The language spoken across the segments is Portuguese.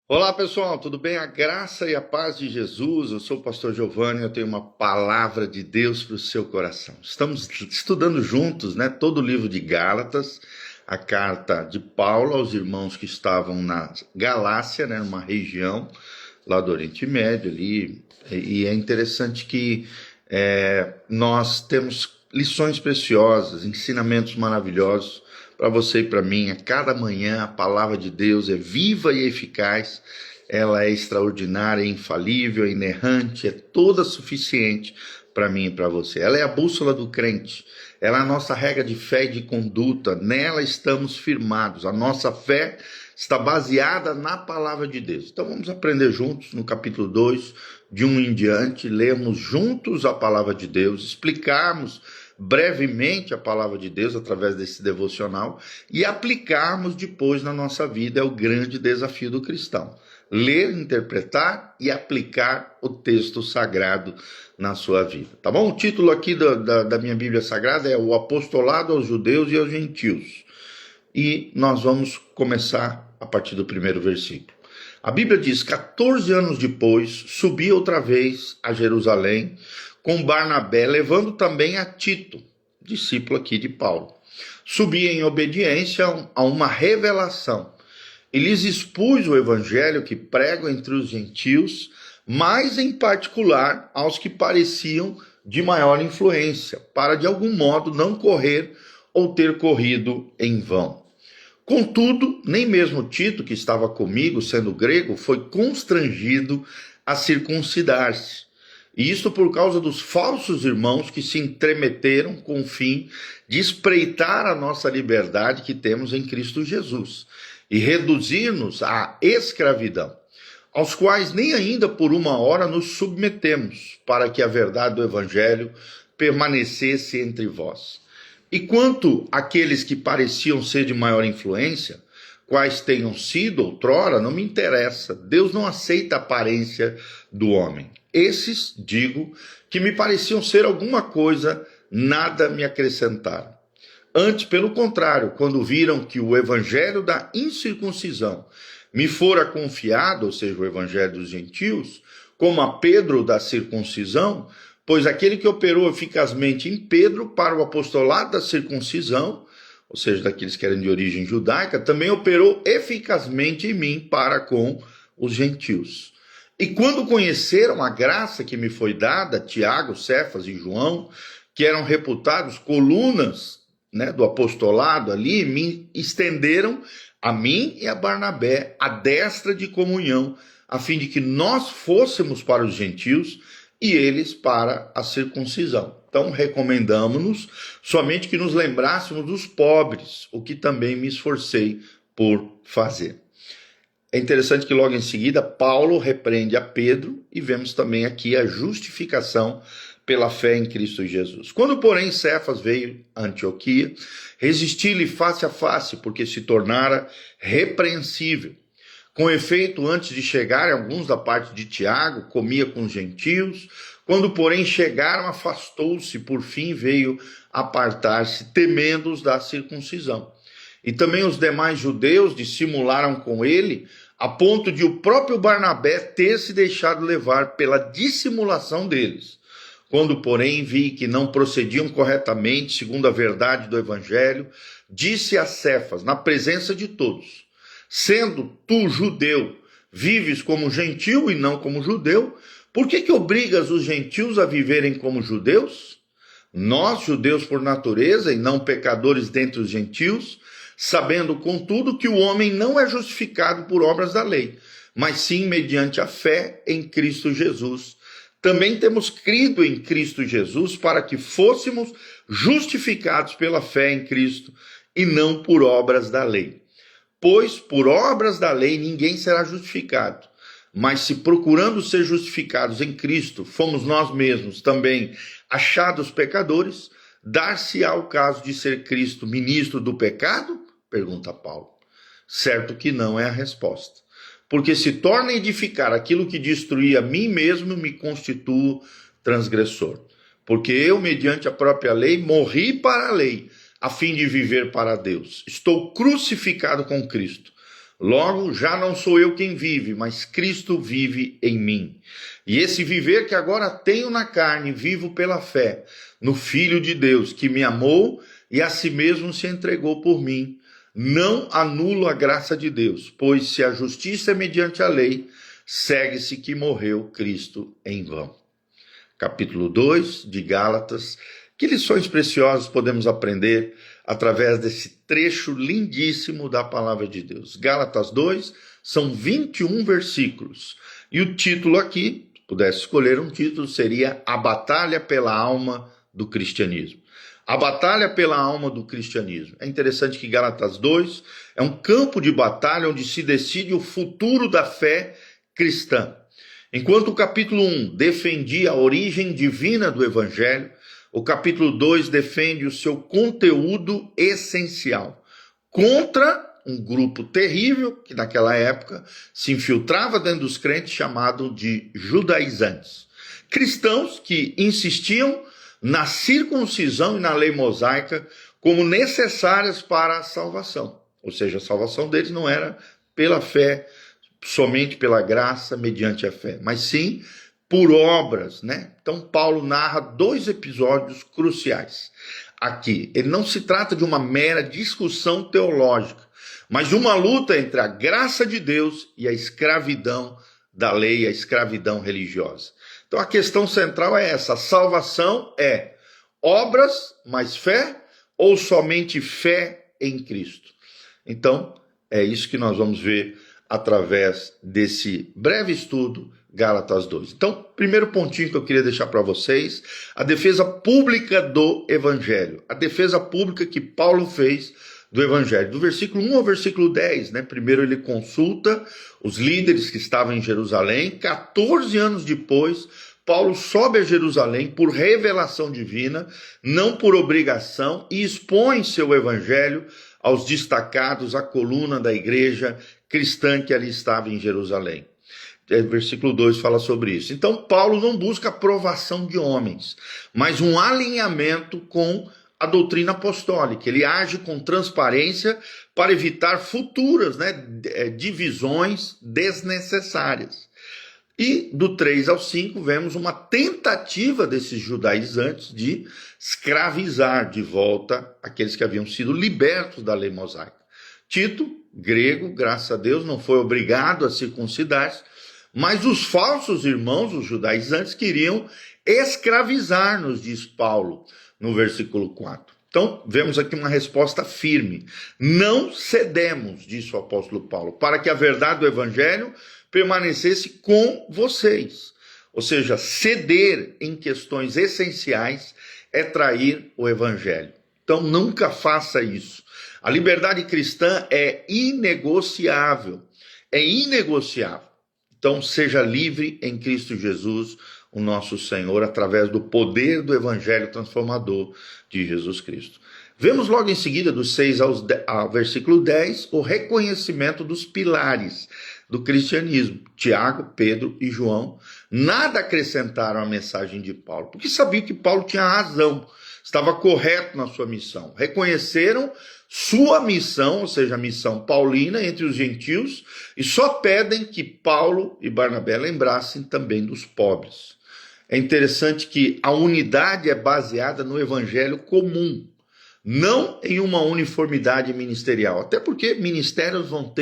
Olá pessoal, tudo bem? A graça e a paz de Jesus. Eu sou o pastor Giovanni, eu tenho uma palavra de Deus para o seu coração. Estamos estudando juntos, né, todo o livro de Gálatas, a carta de Paulo aos irmãos que estavam na Galácia, né, numa região lá do Oriente Médio ali. E é interessante que nós temos lições preciosas, ensinamentos maravilhosos para você e para mim. A cada manhã a palavra de Deus é viva e eficaz, ela é extraordinária, é infalível, é inerrante, é toda suficiente para mim e para você. Ela é a bússola do crente, ela é a nossa regra de fé e de conduta, nela estamos firmados, a nossa fé está baseada na palavra de Deus. Então vamos aprender juntos no capítulo 2, de 1 em diante, lermos juntos a palavra de Deus, explicarmos brevemente a palavra de Deus através desse devocional e aplicarmos depois na nossa vida. É o grande desafio do cristão: ler, interpretar e aplicar o texto sagrado na sua vida, tá bom? O título aqui da minha Bíblia Sagrada é O Apostolado aos Judeus e aos Gentios, e nós vamos começar a partir do primeiro versículo. A Bíblia diz: 14 anos depois, subi outra vez a Jerusalém com Barnabé, levando também a Tito, discípulo aqui de Paulo. Subi em obediência a uma revelação e lhes expus o evangelho que prego entre os gentios, mas em particular aos que pareciam de maior influência, para de algum modo não correr ou ter corrido em vão. Contudo, nem mesmo Tito, que estava comigo, sendo grego, foi constrangido a circuncidar-se. E isto por causa dos falsos irmãos que se entremeteram com o fim de espreitar a nossa liberdade que temos em Cristo Jesus e reduzir-nos à escravidão, aos quais nem ainda por uma hora nos submetemos, para que a verdade do Evangelho permanecesse entre vós. E quanto àqueles que pareciam ser de maior influência, quais tenham sido outrora, não me interessa. Deus não aceita a aparência do homem. Esses, digo, que me pareciam ser alguma coisa, nada me acrescentaram. Antes, pelo contrário, quando viram que o evangelho da incircuncisão me fora confiado, ou seja, o evangelho dos gentios, como a Pedro da circuncisão, pois aquele que operou eficazmente em Pedro para o apostolado da circuncisão, ou seja, daqueles que eram de origem judaica, também operou eficazmente em mim para com os gentios. E quando conheceram a graça que me foi dada, Tiago, Cefas e João, que eram reputados colunas, né, do apostolado ali, me estenderam a mim e a Barnabé a destra de comunhão, a fim de que nós fôssemos para os gentios e eles para a circuncisão. Então recomendamos-nos somente que nos lembrássemos dos pobres, o que também me esforcei por fazer. É interessante que logo em seguida Paulo repreende a Pedro e vemos também aqui a justificação pela fé em Cristo Jesus. Quando, porém, Cefas veio a Antioquia, resisti-lhe face a face, porque se tornara repreensível. Com efeito, antes de chegarem alguns da parte de Tiago, comia com os gentios. Quando, porém, chegaram, afastou-se, por fim veio apartar-se, temendo os da circuncisão. E também os demais judeus dissimularam com ele, a ponto de o próprio Barnabé ter se deixado levar pela dissimulação deles. Quando, porém, vi que não procediam corretamente, segundo a verdade do evangelho, disse a Cefas, na presença de todos: sendo tu judeu, vives como gentio e não como judeu, por que obrigas os gentios a viverem como judeus? Nós, judeus por natureza e não pecadores dentre os gentios, sabendo, contudo, que o homem não é justificado por obras da lei, mas sim mediante a fé em Cristo Jesus. Também temos crido em Cristo Jesus para que fôssemos justificados pela fé em Cristo e não por obras da lei. Pois por obras da lei ninguém será justificado. Mas se procurando ser justificados em Cristo, fomos nós mesmos também achados pecadores, dar-se-á o caso de ser Cristo ministro do pecado? Pergunta Paulo. Certo que não é a resposta. Porque se torna a edificar aquilo que destruía a mim mesmo, me constituo transgressor. Porque eu, mediante a própria lei, morri para a lei, a fim de viver para Deus. Estou crucificado com Cristo. Logo, já não sou eu quem vive, mas Cristo vive em mim. E esse viver que agora tenho na carne, vivo pela fé no Filho de Deus, que me amou e a si mesmo se entregou por mim. Não anulo a graça de Deus, pois se a justiça é mediante a lei, segue-se que morreu Cristo em vão. Capítulo 2 de Gálatas. Que lições preciosas podemos aprender através desse trecho lindíssimo da palavra de Deus? Gálatas 2 são 21 versículos. E o título aqui, se pudesse escolher um título, seria A Batalha pela Alma do Cristianismo. A batalha pela alma do cristianismo. É interessante que Gálatas 2 é um campo de batalha onde se decide o futuro da fé cristã. Enquanto o capítulo 1 defendia a origem divina do evangelho, o capítulo 2 defende o seu conteúdo essencial contra um grupo terrível que naquela época se infiltrava dentro dos crentes, chamado de judaizantes. Cristãos que insistiam na circuncisão e na lei mosaica como necessárias para a salvação. Ou seja, a salvação deles não era pela fé, somente pela graça, mediante a fé, mas sim por obras, né? Então Paulo narra 2 episódios cruciais aqui. Ele não se trata de uma mera discussão teológica, mas de uma luta entre a graça de Deus e a escravidão da lei, a escravidão religiosa. Então a questão central é essa: a salvação é obras mais fé ou somente fé em Cristo? Então é isso que nós vamos ver através desse breve estudo Gálatas 2. Então, primeiro pontinho que eu queria deixar para vocês, a defesa pública do evangelho. A defesa pública que Paulo fez do evangelho. Do versículo 1 ao versículo 10, né? Primeiro ele consulta os líderes que estavam em Jerusalém. 14 anos depois, Paulo sobe a Jerusalém por revelação divina, não por obrigação, e expõe seu evangelho aos destacados, à coluna da igreja cristã que ali estava em Jerusalém. Versículo 2 fala sobre isso. Então, Paulo não busca aprovação de homens, mas um alinhamento com a doutrina apostólica. Ele age com transparência para evitar futuras, divisões desnecessárias. E do 3 ao 5 vemos uma tentativa desses judaizantes de escravizar de volta aqueles que haviam sido libertos da lei mosaica. Tito, grego, graças a Deus, não foi obrigado a circuncidar-se, mas os falsos irmãos, os judaizantes, queriam escravizar-nos, diz Paulo no versículo 4. Então, vemos aqui uma resposta firme. Não cedemos, disse o apóstolo Paulo, para que a verdade do evangelho permanecesse com vocês. Ou seja, ceder em questões essenciais é trair o evangelho. Então, nunca faça isso. A liberdade cristã é inegociável. É inegociável. Então, seja livre em Cristo Jesus, o nosso Senhor, através do poder do evangelho transformador de Jesus Cristo. Vemos logo em seguida, dos 6 ao versículo 10, o reconhecimento dos pilares do cristianismo. Tiago, Pedro e João nada acrescentaram à mensagem de Paulo, porque sabiam que Paulo tinha razão, estava correto na sua missão. Reconheceram sua missão, ou seja, a missão paulina entre os gentios, e só pedem que Paulo e Barnabé lembrassem também dos pobres. É interessante que a unidade é baseada no evangelho comum, não em uma uniformidade ministerial, até porque ministérios vão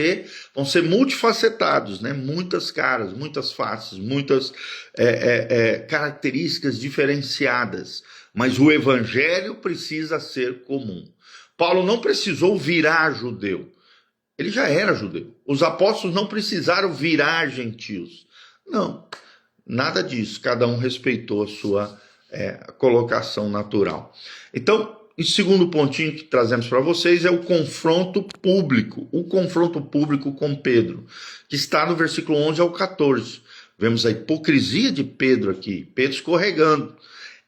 ser multifacetados, né? Muitas caras, muitas faces, muitas características diferenciadas, mas o evangelho precisa ser comum. Paulo não precisou virar judeu, ele já era judeu. Os apóstolos não precisaram virar gentios, não, nada disso, cada um respeitou a sua colocação natural. Então, o segundo pontinho que trazemos para vocês é o confronto público com Pedro, que está no versículo 11 ao 14. Vemos a hipocrisia de Pedro aqui, Pedro escorregando.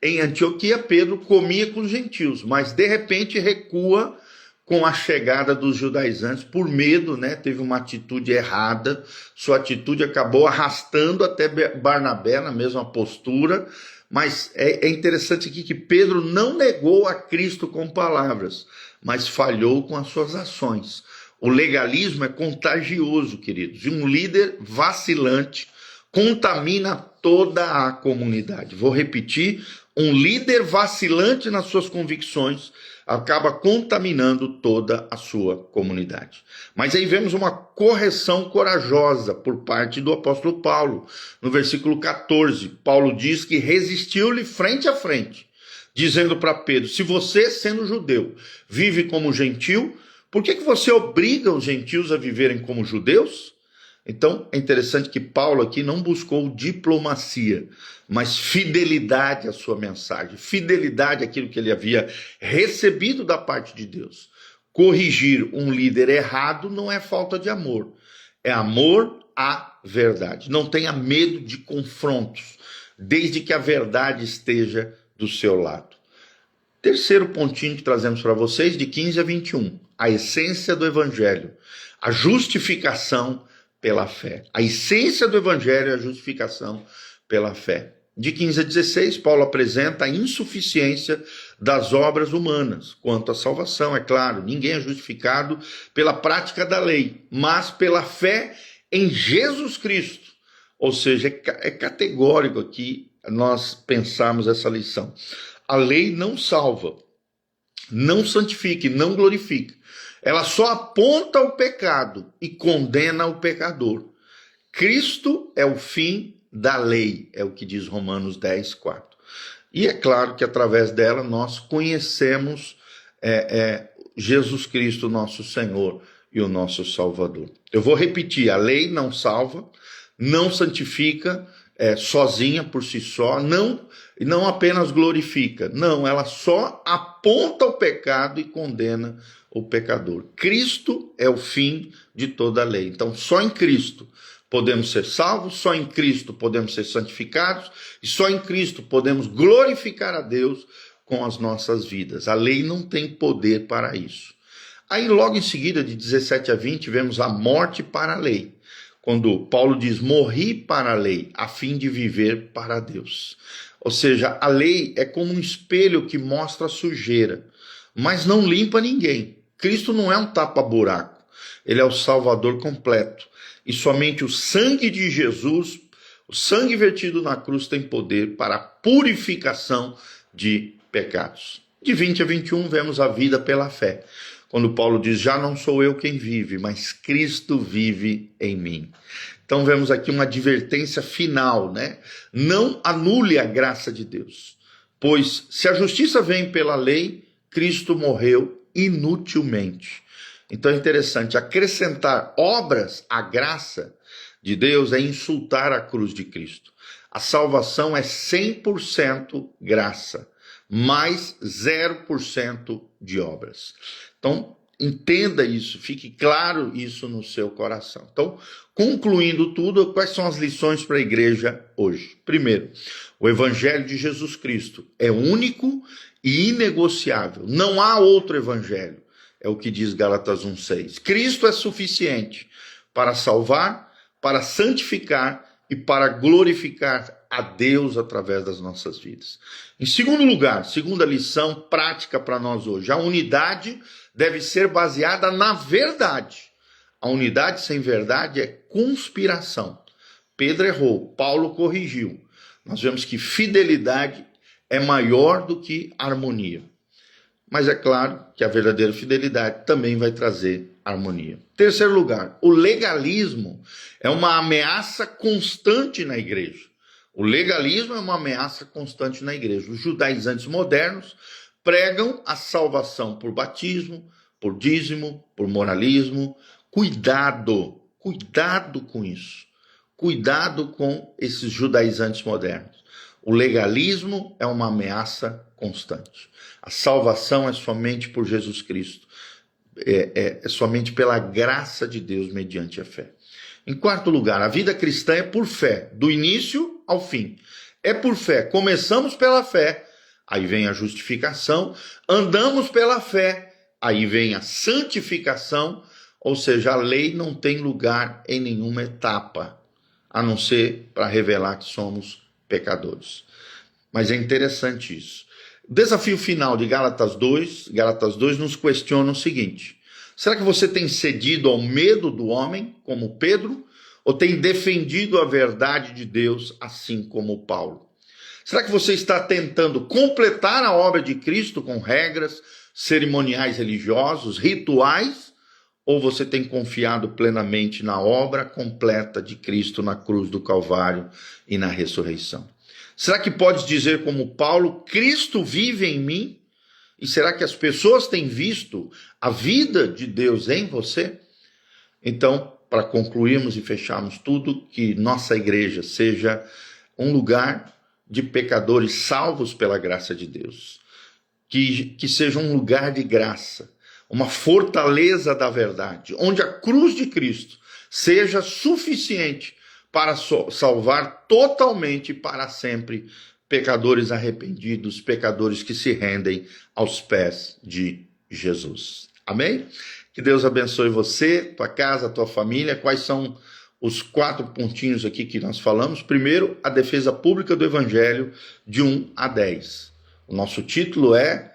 Em Antioquia, Pedro comia com os gentios, mas de repente recua com a chegada dos judaizantes por medo, né? Teve uma atitude errada, sua atitude acabou arrastando até Barnabé na mesma postura. Mas é interessante aqui que Pedro não negou a Cristo com palavras, mas falhou com as suas ações. O legalismo é contagioso, queridos, e um líder vacilante contamina toda a comunidade. Vou repetir, um líder vacilante nas suas convicções acaba contaminando toda a sua comunidade. Mas aí vemos uma correção corajosa por parte do apóstolo Paulo. No versículo 14, Paulo diz que resistiu-lhe frente a frente, dizendo para Pedro: se você, sendo judeu, vive como gentil, por que você obriga os gentios a viverem como judeus? Então, é interessante que Paulo aqui não buscou diplomacia, mas fidelidade à sua mensagem, fidelidade àquilo que ele havia recebido da parte de Deus. Corrigir um líder errado não é falta de amor, é amor à verdade. Não tenha medo de confrontos, desde que a verdade esteja do seu lado. Terceiro pontinho que trazemos para vocês, de 15 a 21, a essência do evangelho, a justificação pela fé. A essência do evangelho é a justificação pela fé. De 15 a 16, Paulo apresenta a insuficiência das obras humanas quanto à salvação. É claro, ninguém é justificado pela prática da lei, mas pela fé em Jesus Cristo. Ou seja, é categórico aqui nós pensarmos essa lição. A lei não salva, não santifica e não glorifica. Ela só aponta o pecado e condena o pecador. Cristo é o fim da lei, é o que diz Romanos 10, 4. E é claro que através dela nós conhecemos Jesus Cristo, nosso Senhor e o nosso Salvador. Eu vou repetir, a lei não salva, não santifica sozinha por si só, não apenas glorifica, não, ela só aponta o pecado e condena o pecador. Cristo é o fim de toda a lei. Então, só em Cristo podemos ser salvos, só em Cristo podemos ser santificados e só em Cristo podemos glorificar a Deus com as nossas vidas. A lei não tem poder para isso. Aí, logo em seguida, de 17 a 20, vemos a morte para a lei. Quando Paulo diz, morri para a lei, a fim de viver para Deus. Ou seja, a lei é como um espelho que mostra a sujeira, mas não limpa ninguém. Cristo não é um tapa-buraco, ele é o Salvador completo. E somente o sangue de Jesus, o sangue vertido na cruz, tem poder para a purificação de pecados. De 20 a 21, vemos a vida pela fé. Quando Paulo diz, já não sou eu quem vive, mas Cristo vive em mim. Então vemos aqui uma advertência final, né? Não anule a graça de Deus, pois se a justiça vem pela lei, Cristo morreu inutilmente. Então é interessante, acrescentar obras à graça de Deus é insultar a cruz de Cristo. A salvação é 100% graça, mais 0% de obras. Então, entenda isso, fique claro isso no seu coração. Então, concluindo tudo, quais são as lições para a igreja hoje? Primeiro, o evangelho de Jesus Cristo é único e inegociável. Não há outro evangelho. É o que diz Gálatas 1:6. Cristo é suficiente para salvar, para santificar e para glorificar a Deus através das nossas vidas. Em segundo lugar, segunda lição prática para nós hoje, a unidade deve ser baseada na verdade. A unidade sem verdade é conspiração. Pedro errou, Paulo corrigiu. Nós vemos que fidelidade é maior do que harmonia. Mas é claro que a verdadeira fidelidade também vai trazer harmonia. Terceiro lugar, o legalismo é uma ameaça constante na igreja. O legalismo é uma ameaça constante na igreja. Os judaizantes modernos pregam a salvação por batismo, por dízimo, por moralismo. Cuidado com isso. Cuidado com esses judaizantes modernos. O legalismo é uma ameaça constante. A salvação é somente por Jesus Cristo. É somente pela graça de Deus mediante a fé. Em quarto lugar, a vida cristã é por fé, do início ao fim. É por fé. Começamos pela fé, aí vem a justificação. Andamos pela fé, aí vem a santificação. Ou seja, a lei não tem lugar em nenhuma etapa, a não ser para revelar que somos pecadores. Mas é interessante isso. O desafio final de Gálatas 2 nos questiona o seguinte: Será que você tem cedido ao medo do homem, como Pedro, ou tem defendido a verdade de Deus, assim como Paulo? Será que você está tentando completar a obra de Cristo com regras, cerimoniais religiosos, rituais, ou você tem confiado plenamente na obra completa de Cristo na cruz do Calvário e na ressurreição? Será que pode dizer como Paulo, Cristo vive em mim? E será que as pessoas têm visto a vida de Deus em você? Então, para concluirmos e fecharmos tudo, que nossa igreja seja um lugar de pecadores salvos pela graça de Deus. Que seja um lugar de graça, uma fortaleza da verdade, onde a cruz de Cristo seja suficiente para salvar totalmente e para sempre pecadores arrependidos, pecadores que se rendem aos pés de Jesus. Amém? Que Deus abençoe você, tua casa, tua família. Quais são os 4 pontinhos aqui que nós falamos? Primeiro, a defesa pública do Evangelho de 1 a 10. O nosso título é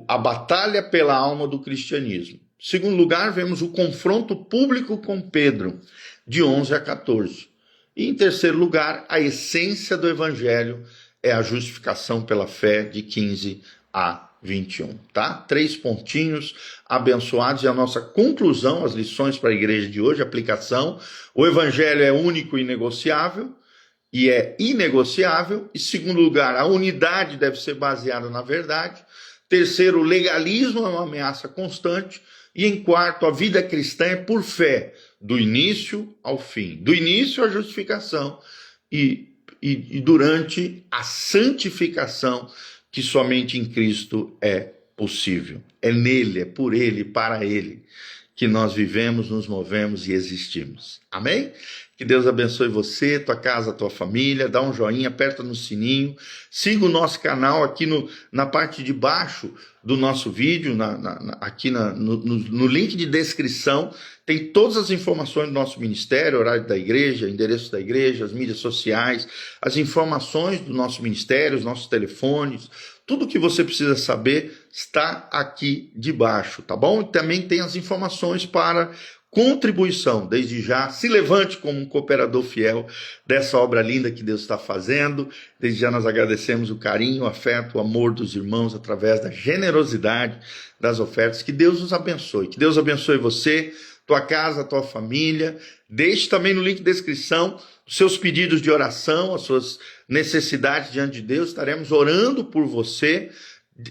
a batalha pela alma do cristianismo. Em segundo lugar, vemos o confronto público com Pedro, de 11 a 14. E em terceiro lugar, a essência do Evangelho é a justificação pela fé, de 15 a 21, tá? 3 pontinhos abençoados e a nossa conclusão, as lições para a igreja de hoje, aplicação. O Evangelho é único e inegociável, e é inegociável. Em segundo lugar, a unidade deve ser baseada na verdade. Terceiro, o legalismo é uma ameaça constante. E em quarto, a vida cristã é por fé, do início ao fim. Do início à justificação e durante a santificação, que somente em Cristo é possível. É nele, é por ele, para ele, que nós vivemos, nos movemos e existimos. Amém? Que Deus abençoe você, tua casa, tua família. Dá um joinha, aperta no sininho. Siga o nosso canal aqui na parte de baixo do nosso vídeo, aqui no link de descrição. Tem todas as informações do nosso ministério, horário da igreja, endereço da igreja, as mídias sociais, as informações do nosso ministério, os nossos telefones. Tudo que você precisa saber está aqui debaixo, tá bom? E também tem as informações para contribuição. Desde já, se levante como um cooperador fiel dessa obra linda que Deus está fazendo. Desde já nós agradecemos o carinho, o afeto, o amor dos irmãos através da generosidade das ofertas. Que Deus nos abençoe. Que Deus abençoe você, tua casa, tua família. Deixe também no link de descrição os seus pedidos de oração, as suas necessidades diante de Deus. Estaremos orando por você.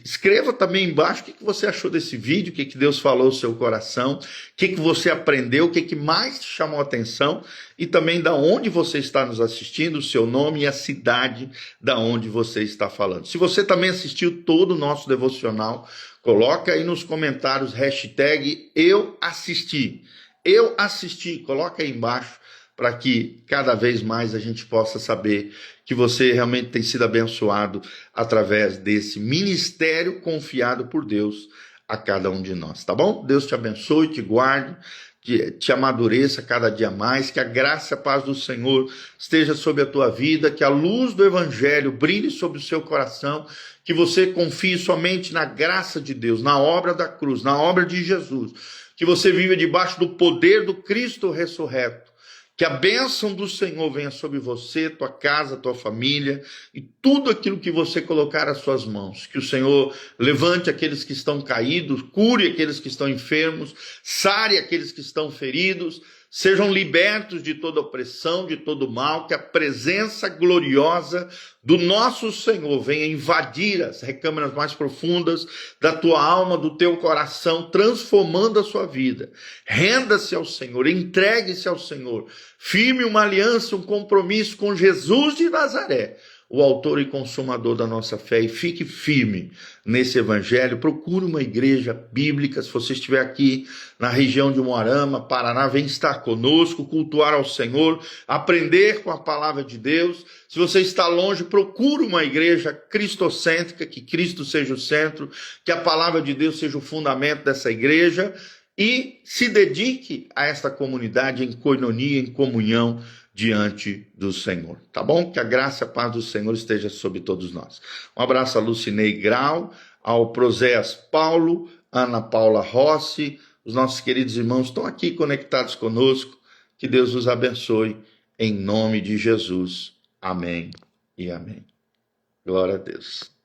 Escreva também embaixo o que você achou desse vídeo, o que Deus falou no seu coração, o que você aprendeu, o que mais te chamou a atenção e também da onde você está nos assistindo, o seu nome e a cidade da onde você está falando. Se você também assistiu todo o nosso devocional, coloca aí nos comentários hashtag eu assisti, coloca aí embaixo para que cada vez mais a gente possa saber que você realmente tem sido abençoado através desse ministério confiado por Deus a cada um de nós, tá bom? Deus te abençoe, te guarde, te amadureça cada dia mais, que a graça e a paz do Senhor esteja sobre a tua vida, que a luz do Evangelho brilhe sobre o seu coração, que você confie somente na graça de Deus, na obra da cruz, na obra de Jesus, que você viva debaixo do poder do Cristo ressurreto. Que a bênção do Senhor venha sobre você, tua casa, tua família e tudo aquilo que você colocar às suas mãos. Que o Senhor levante aqueles que estão caídos, cure aqueles que estão enfermos, sare aqueles que estão feridos, sejam libertos de toda opressão, de todo mal, que a presença gloriosa do nosso Senhor venha invadir as recâmaras mais profundas da tua alma, do teu coração, transformando a sua vida. Renda-se ao Senhor, entregue-se ao Senhor, firme uma aliança, um compromisso com Jesus de Nazaré, o autor e consumador da nossa fé, e fique firme nesse evangelho. Procure uma igreja bíblica. Se você estiver aqui na região de Umuarama, Paraná, vem estar conosco, cultuar ao Senhor, aprender com a palavra de Deus. Se você está longe, procure uma igreja cristocêntrica, que Cristo seja o centro, que a palavra de Deus seja o fundamento dessa igreja, e se dedique a esta comunidade em coinonia, em comunhão diante do Senhor, tá bom? Que a graça e a paz do Senhor esteja sobre todos nós. Um abraço a Lucinei Grau, ao Proséas Paulo, Ana Paula Rossi, os nossos queridos irmãos estão aqui conectados conosco. Que Deus os abençoe, em nome de Jesus. Amém e amém. Glória a Deus.